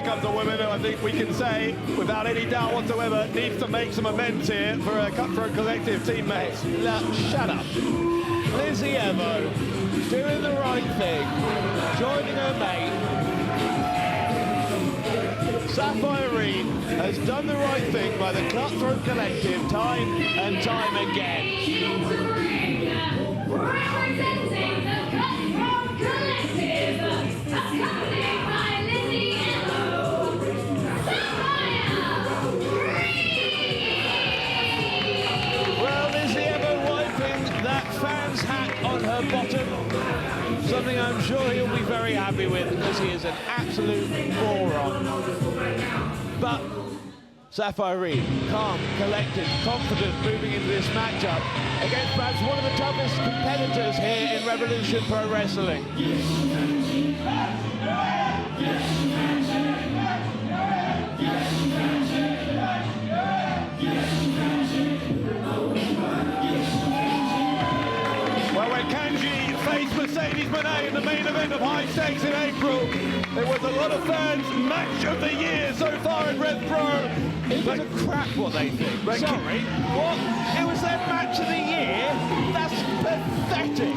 comes a woman who I think we can say, without any doubt whatsoever, needs to make some amends here for her Cutthroat Collective teammates. Shut up. Lizzie Evo, doing the right thing, joining her mate. Safire Reed has done the right thing by the Cutthroat Collective time and time again. Representing the Cutthroat Collective, accompanied by Lizzie Evo, Safire Reed! Well, Lizzie Evo wiping that fan's hat on her bottom. Something I'm sure he'll be very happy with, because he is an absolute moron. But Safire Reed, calm, collected, confident, moving into this matchup against perhaps one of the toughest competitors here in Revolution Pro Wrestling. Well, when Kanji faced Mone in the main event of High Stakes in April, it was a lot of fans' match of the year so far in Rev Pro. It was a crap what they think. Sorry, what? It was their match of the year? That's pathetic.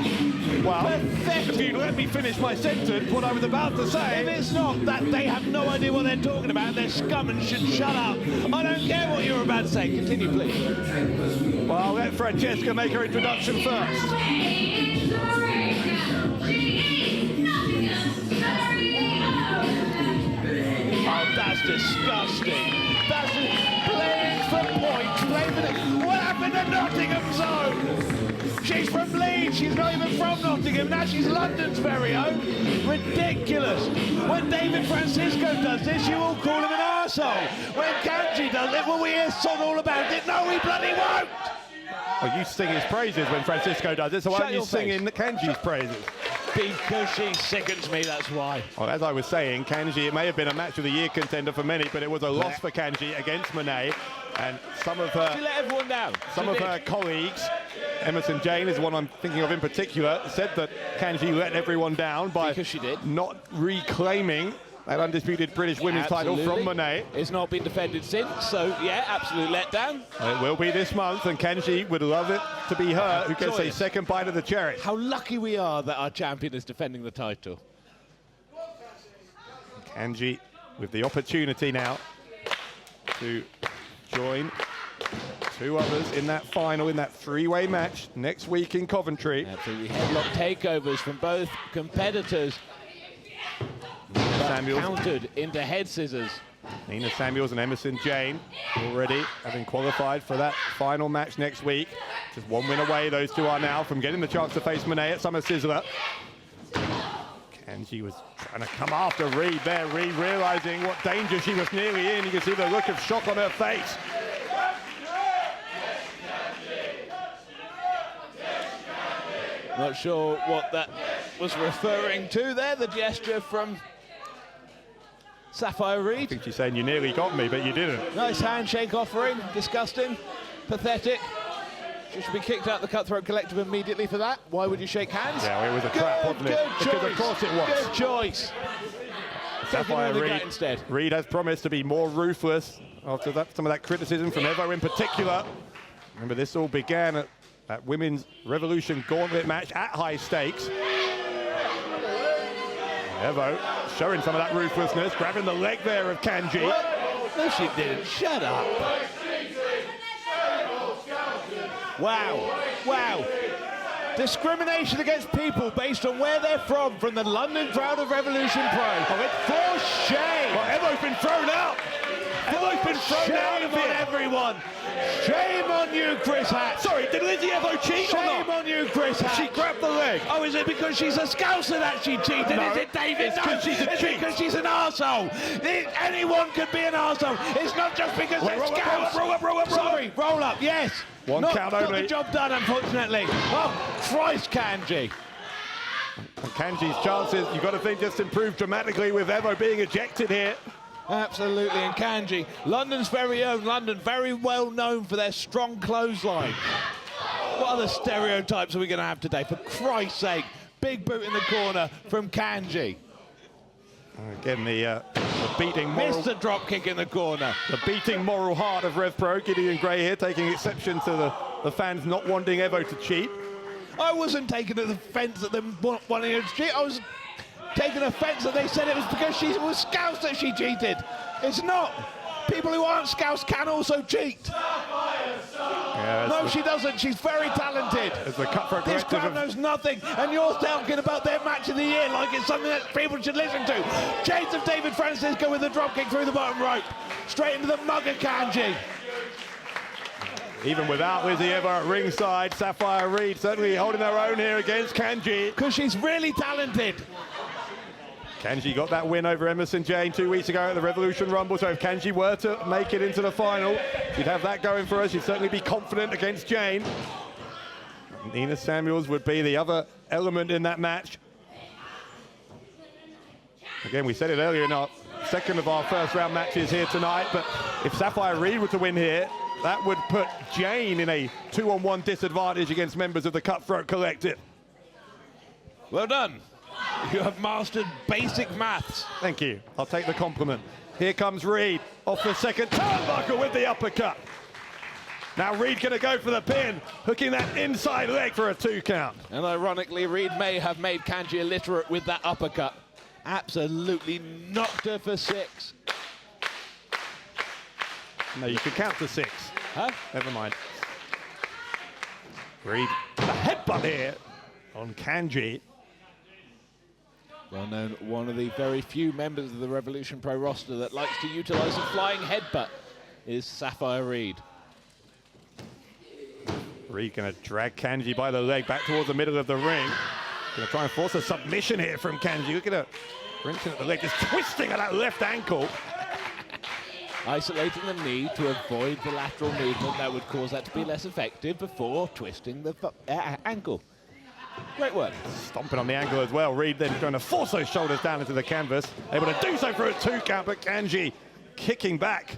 Well, pathetic. if you'd let me finish my sentence, what I was about to say... If it's not that they have no idea what they're talking about, they're scum and should shut up. I don't care what you're about to say. Continue, please. Well, I'll let Francesca make her introduction first. Oh, that's disgusting. That's playing for points. Playing for the... What happened to Nottingham Zone? She's from Leeds. She's not even from Nottingham. Now she's London's very own. Ridiculous. When David Francisco does this, you all call him an arsehole. When Kanji does it, will we hear sod all about it? No, we bloody won't. Well, you sing his praises when Francisco does it, so why don't you sing in Kanji's praises? Because she sickens me, that's why. Well, as I was saying, Kanji, it may have been a match of the year contender for many, but it was a loss for Kanji against Mone, and some of her... She let everyone down. Some of her colleagues, Emerson Jane is the one I'm thinking of in particular, said that Kanji let everyone down by not reclaiming that undisputed British women's title from Mone. It's not been defended since, so yeah, absolute letdown. It will be this month, and Kanji would love it to be her who gets a second bite of the cherry. How lucky we are that our champion is defending the title. Kanji with the opportunity now to join two others in that final, in that three-way match next week in Coventry. Absolutely headlock takeovers from both competitors. Samuels countered into head scissors. Nina Samuels and Emerson Jane already having qualified for that final match next week. Just one win away, those two are now, from getting the chance to face Mone at Summer Sizzler. Kanji was trying to come after Reed there. Reed realizing what danger she was nearly in. You can see the look of shock on her face. Not sure what that was referring to there, the gesture from Safire Reed. I think she's saying you nearly got me, but you didn't. Nice handshake offering, disgusting, pathetic. She should be kicked out of the Cutthroat Collective immediately for that. Why would you shake hands? Yeah, well, it was a trap, wasn't it? Because of course it was. Good choice. Safire Reed instead. Reed has promised to be more ruthless after that, some of that criticism from Evo in particular. Remember, this all began at that Women's Revolution Gauntlet match at High Stakes. Evo showing some of that ruthlessness, grabbing the leg there of Kanji. What? No, she didn't. Shut up. Wow. Wow. Discrimination against people based on where they're from the London crowd of Revolution Pro. Oh, it's for shame. Well, Evo's been thrown out. Evo's been thrown out of it. Everyone. Shame on you, Chris Hatch. Sorry, did Lizzie Evo cheat or not? Shame on you, Chris Hatch. She grabbed the leg. Oh, is it because she's a Scouser that she cheated? No, is it, David? it's because she's a cheat. Because she's an arsehole. Anyone could be an arsehole. It's not just because they're Scouts. Roll up. Sorry, roll up, yes. One count only. Got the job done, unfortunately. Oh, Christ, Kanji. And Kanji's chances, you've got to think, just improved dramatically with Evo being ejected here. Absolutely, and Kanji, London's very own, London very well known for their strong clothesline. What other stereotypes are we going to have today? For Christ's sake, big boot in the corner from Kanji. Again, the The beating moral... Missed a drop kick in the corner. The beating moral heart of Rev Pro, Gideon Gray here, taking exception to the fans not wanting Evo to cheat. I wasn't taking offence at them wanting her to cheat. I was taking offence that they said it was because she was Scouse that she cheated. It's not. People who aren't Scouse can also cheat. Yeah, no, she doesn't. She's very talented. This crowd knows nothing, and you're talking about their match of the year like it's something that people should listen to. Shades of David Francisco with a dropkick through the bottom rope. Straight into the mug of Kanji. Even without Lizzie Ever at ringside, Safire Reed certainly holding her own here against Kanji. Because she's really talented. Kanji got that win over Emerson Jane 2 weeks ago at the Revolution Rumble, so if Kanji were to make it into the final, she'd have that going for her. She'd certainly be confident against Jane. Nina Samuels would be the other element in that match. Again, we said it earlier in our second of our first round matches here tonight, but if Safire Reed were to win here, that would put Jane in a 2-on-1 disadvantage against members of the Cutthroat Collective. Well done. You have mastered basic maths. Thank you. I'll take the compliment. Here comes Reed off the second turnbuckle with the uppercut. Now Reed going to go for the pin, hooking that inside leg for a 2 count. And ironically, Reed may have made Kanji illiterate with that uppercut. Absolutely knocked her for 6. No, you can count to 6. Huh? Never mind. Reed, the headbutt here on Kanji. Well known, one of the very few members of the Revolution Pro roster that likes to utilize a flying headbutt is Safire Reed. Reed going to drag Kanji by the leg back towards the middle of the ring. Going to try and force a submission here from Kanji. Look at her wrenching at the leg, just twisting at that left ankle. Isolating the knee to avoid the lateral movement that would cause that to be less effective before twisting the ankle. Great work. Stomping on the ankle as well. Reed then trying to force those shoulders down into the canvas. Able to do so for a 2 count, but Kanji kicking back.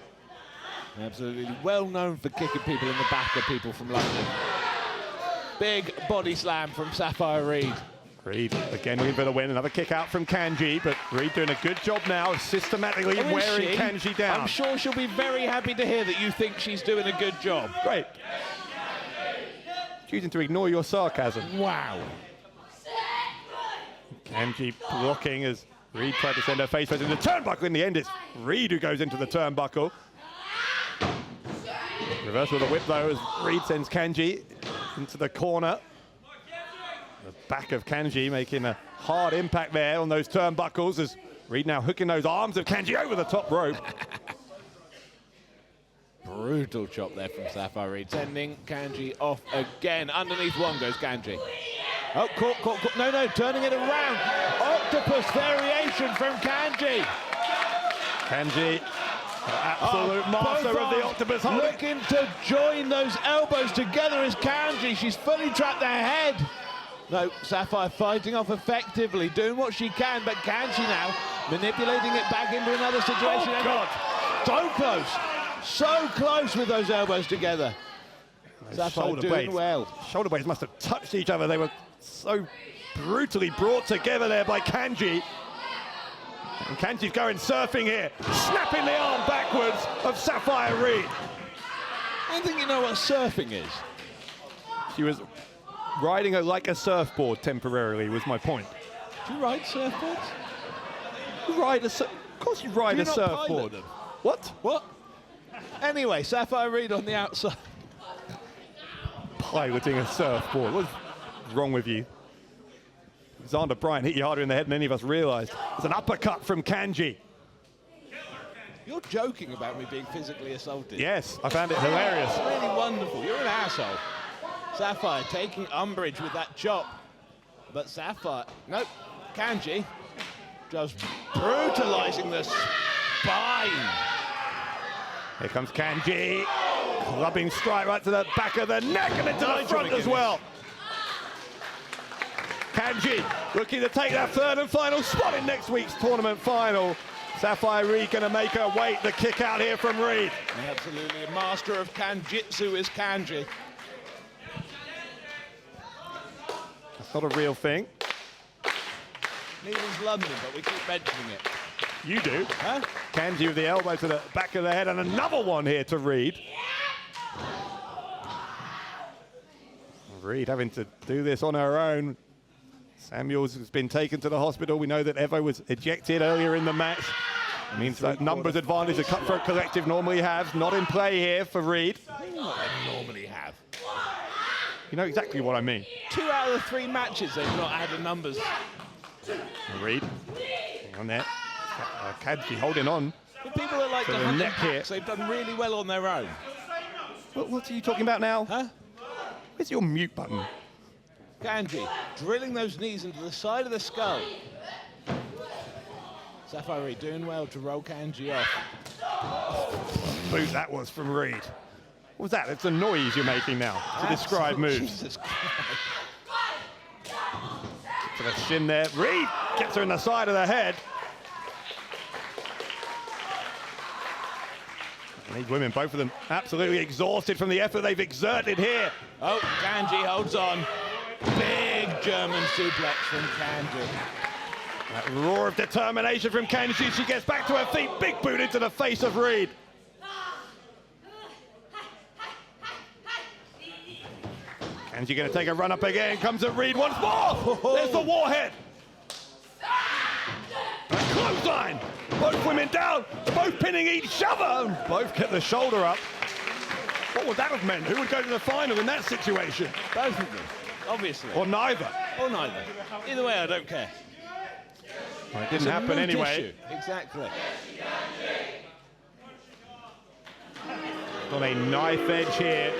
Absolutely well known for kicking people in the back of people from London. Big body slam from Safire Reed. Reed again looking for the win. Another kick out from Kanji, but Reed doing a good job now of systematically wearing Kanji down. I'm sure she'll be very happy to hear that you think she's doing a good job. Great. Choosing to ignore your sarcasm. Wow. Kanji blocking as Reed tried to send her face first into the turnbuckle. In the end, it's Reed who goes into the turnbuckle. Reversal of the whip though as Reed sends Kanji into the corner. The back of Kanji making a hard impact there on those turnbuckles as Reed now hooking those arms of Kanji over the top rope. Brutal chop there from Safire Reed, sending Kanji off again. Underneath one goes Kanji. Oh, caught. No, turning it around. Octopus variation from Kanji. Kanji, absolute master of the octopus hold. Looking to join those elbows together is Kanji. She's fully trapped their head. No, Safire fighting off effectively, doing what she can, but Kanji now manipulating it back into another situation. Oh, God. So close. So close with those elbows together. Safire doing well. Shoulder blades must have touched each other. They were so brutally brought together there by Kanji. And Kanji's going surfing here, snapping the arm backwards of Safire Reed. I don't think you know what surfing is. She was riding her like a surfboard temporarily, was my point. Do you ride surfboards? Of course you ride a surfboard. What? Anyway, Safire Reed on the outside. Piloting a surfboard. What's wrong with you? Xander Bryant hit you harder in the head than any of us realized. It's an uppercut from Kanji. You're joking about me being physically assaulted. Yes, I found it hilarious. It's really wonderful. You're an asshole. Safire taking umbrage with that chop. But Safire, nope, Kanji just brutalizing the spine. Here comes Kanji. Clubbing strike right to the back of the neck and into the front as well. Kanji looking to take that 3rd and final spot in next week's tournament final. Safire Reed going to make her wait. The kick out here from Reed. Absolutely, a master of Kanjitsu is Kanji. That's not a real thing. Neither's London, but we keep mentioning it. You do. Huh? Kanji with the elbow to the back of the head, and another one here to Reed. Reed having to do this on her own. Samuels has been taken to the hospital. We know that Evo was ejected earlier in the match. It means that numbers advantage the Cutthroat Collective normally have. Not in play here for Reed. What they normally have. You know exactly what I mean. 2 out of the 3 matches they've not had the numbers. Reed, hang on there. Kanji holding on. But people are like For the the hunting neck here. packs. They've done really well on their own. What are you talking about now? Huh? Where's your mute button? Kanji drilling those knees into the side of the skull. Safire Reed doing well to roll Kanji off. Boot that was from Reed. What was that? It's the noise you're making now to describe moves. Jesus Christ. To the shin there. Reed gets her in the side of the head. And these women, both of them, absolutely exhausted from the effort they've exerted here. Oh, Kanji holds on. Big German suplex from Kanji. That roar of determination from Kanji. She gets back to her feet. Big boot into the face of Reed. Kanji going to take a run up again. Comes at Reed once more. There's the warhead. A clothesline. Both women down. Both pinning each other. Both get the shoulder up. What would that have meant? Who would go to the final in that situation? Both of them, obviously. Or neither. Or neither. Either way, I don't care. Well, it It's didn't a happen moot anyway. issue. Exactly. On a knife edge here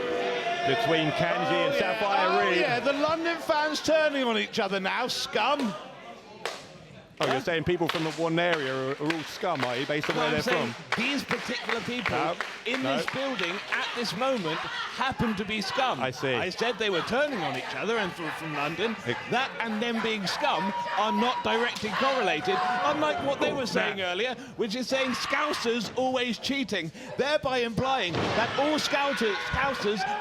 between Kanji and Safire Reed. Yeah, the London fans turning on each other now, scum. Oh, you're saying people from the one area are all scum, are you, based on where I'm they're saying from? these particular people No, in no. this building at this moment happen to be scum. I see. I said they were turning on each other and from London. That and them being scum are not directly correlated, unlike what they were saying earlier, which is saying Scousers always cheating, thereby implying that all Scousers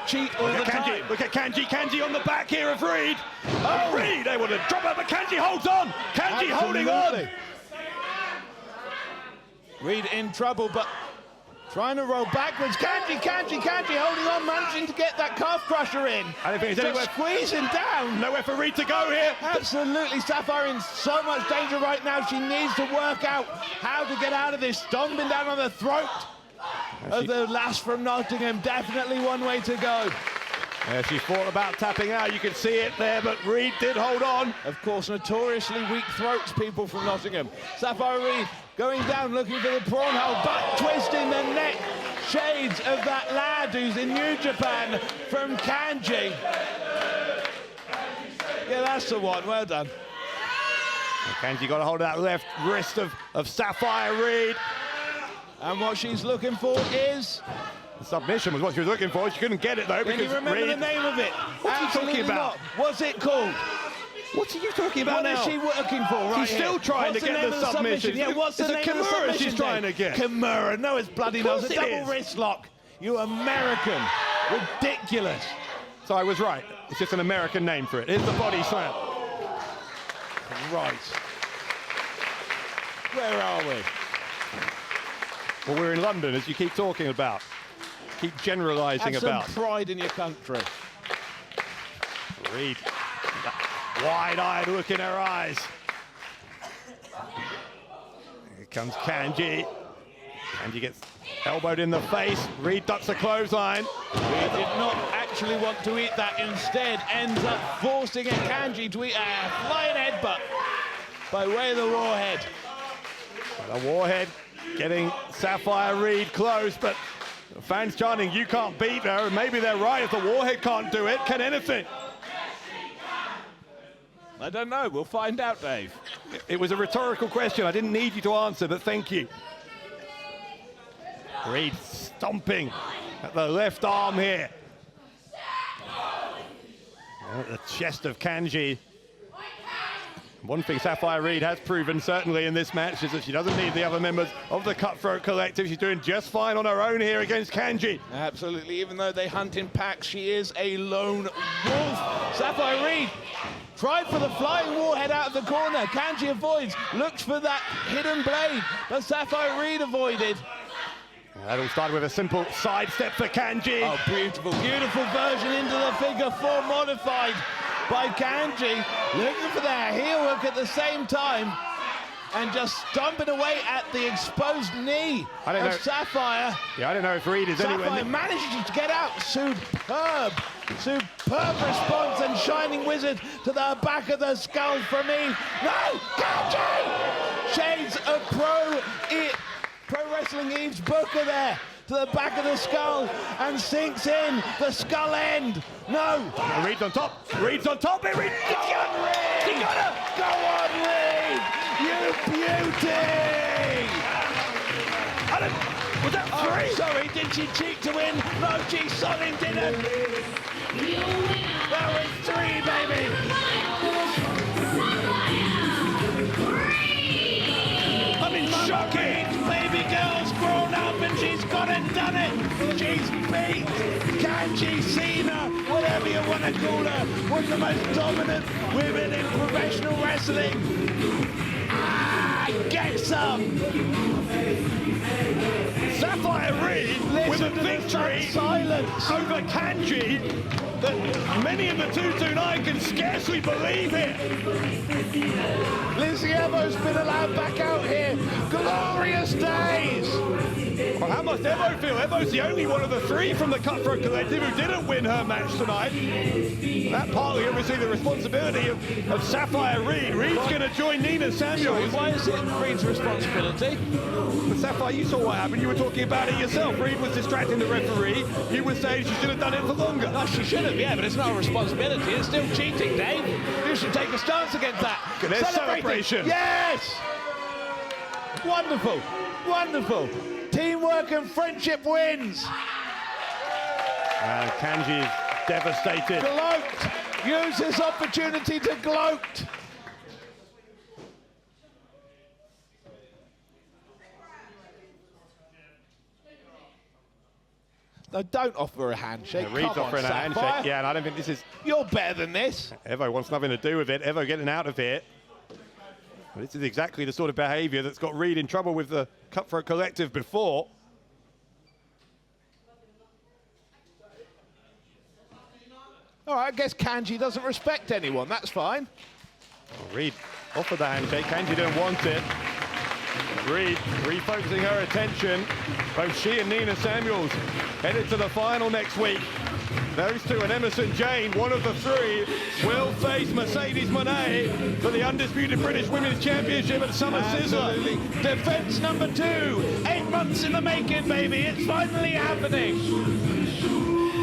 cheat all the Look at time. Kanji. Look at Kanji. Kanji on the back here of Reed. Oh, Reed able to drop out, but Kanji holds on. Kanji holding on. Reed in trouble, but trying to roll backwards. Kanji holding on, managing to get that calf crusher in. I don't think there's anywhere. Just squeezing down. Nowhere for Reed to go here. Absolutely, Safire in so much danger right now. She needs to work out how to get out of this. Stomping down on the throat of the lass from Nottingham. Definitely one way to go. She thought about tapping out. You can see it there, but Reed did hold on. Of course, notoriously weak throats, people from Nottingham. Safire Reed going down, looking for the prawn hole, but twisting the neck. Shades of that lad who's in New Japan from Kanji. Yeah, that's the one. Well done. Kanji got a hold of that left wrist of Safire Reed. And what she's looking for is... The submission was what she was looking for. She couldn't get it, though, Can because you remember Reed... the name of it? What's he talking Absolutely about? not. What's it called? What are you talking about What now? is she working for right She's still here? trying What's to get name the of the submission. Yeah, what's the It's a name of the Kimura submission she's trying to get. Kimura. No, it's bloody Of no. course It's a it double is. wrist lock. You American. Ridiculous. So I was right. It's just an American name for it. Here's the body slam. Right. Where are we? Well, we're in London, as you keep talking about. Keep generalising Have about. some pride in your country. Reed, that wide-eyed look in her eyes. Here comes Kanji. Kanji gets elbowed in the face. Reed ducks a clothesline. Reed did not actually want to eat that. Instead, ends up forcing a Kanji to eat a flying headbutt by way of the warhead. The warhead getting Safire Reed close, but the fans chanting, "You can't beat her." And maybe they're right. If the warhead can't do it, can anything? I don't know. We'll find out, Dave. It was a rhetorical question. I didn't need you to answer, but thank you. Reed stomping at the left arm here. At the chest of Kanji. One thing Safire Reed has proven, certainly in this match, is that she doesn't need the other members of the Cutthroat Collective. She's doing just fine on her own here against Kanji. Absolutely, even though they hunt in packs, she is a lone wolf. Safire Reed tried for the flying warhead out of the corner. Kanji avoids, looks for that hidden blade, but Safire Reed avoided. That all started with a simple sidestep for Kanji. Oh, beautiful, beautiful version into the figure 4 modified by Kanji, looking for that heel hook at the same time and just stomping away at the exposed knee of Safire. Yeah, I don't know if Reed is anywhere. Safire manages to get out. Superb response and Shining Wizard to the back of the skull from Eve. No, Kanji! Shades of Pro Wrestling Eve's Booker there. To the back of the skull and sinks in the skull end. No. Reed's on top. Reed's on top. Reed. Go on, Reed. He got her. Go on, Reed. You beauty. Was that three? Oh, sorry, did she cheat to win? No, she solid didn't. That was 3, baby. I mean, shocking. Baby girl's grown up and she's gone and done it. She's beat Kanji, Cena, whatever you want to call her, one of the most dominant women in professional wrestling. Get some. Safire Reed with a victory silence over Kanji that many in the 229 can scarcely believe it. Lizzie Evo's been allowed back out here. Glorious days. Well, how must Evo feel? Evo's the only one of the 3 from the Cutthroat Collective who didn't win her match tonight. That partly obviously the responsibility of Safire Reed. Reed's going to join Nina Samuels. Why is it Reed's responsibility? But Safire, you saw what happened. You were talking about it yourself. Reed was distracting the referee. You were saying she should have done it for longer. No, she should have, yeah, but it's not a responsibility. It's still cheating, Dave. You should take a stance against that. There's celebration. Yes! Wonderful, wonderful. Teamwork and friendship wins. And Kanji is devastated. Gloat. Use this opportunity to gloat. No, don't offer a handshake. Yeah, Reed's offering a handshake. Yeah, and I don't think this is... You're better than this. Evo wants nothing to do with it. Evo getting out of here. Well, this is exactly the sort of behaviour that's got Reed in trouble with the Cutthroat Collective before. All right, I guess Kanji doesn't respect anyone. That's fine. Well, Reed offered the handshake. Kanji didn't want it. Reed refocusing her attention. Both she and Nina Samuels headed to the final next week. Those two and Emerson Jane, one of the 3, will face Mercedes Mone for the Undisputed British Women's Championship at Summer Absolutely. Sizzler. Defense number 2. 8 months in the making, baby. It's finally happening.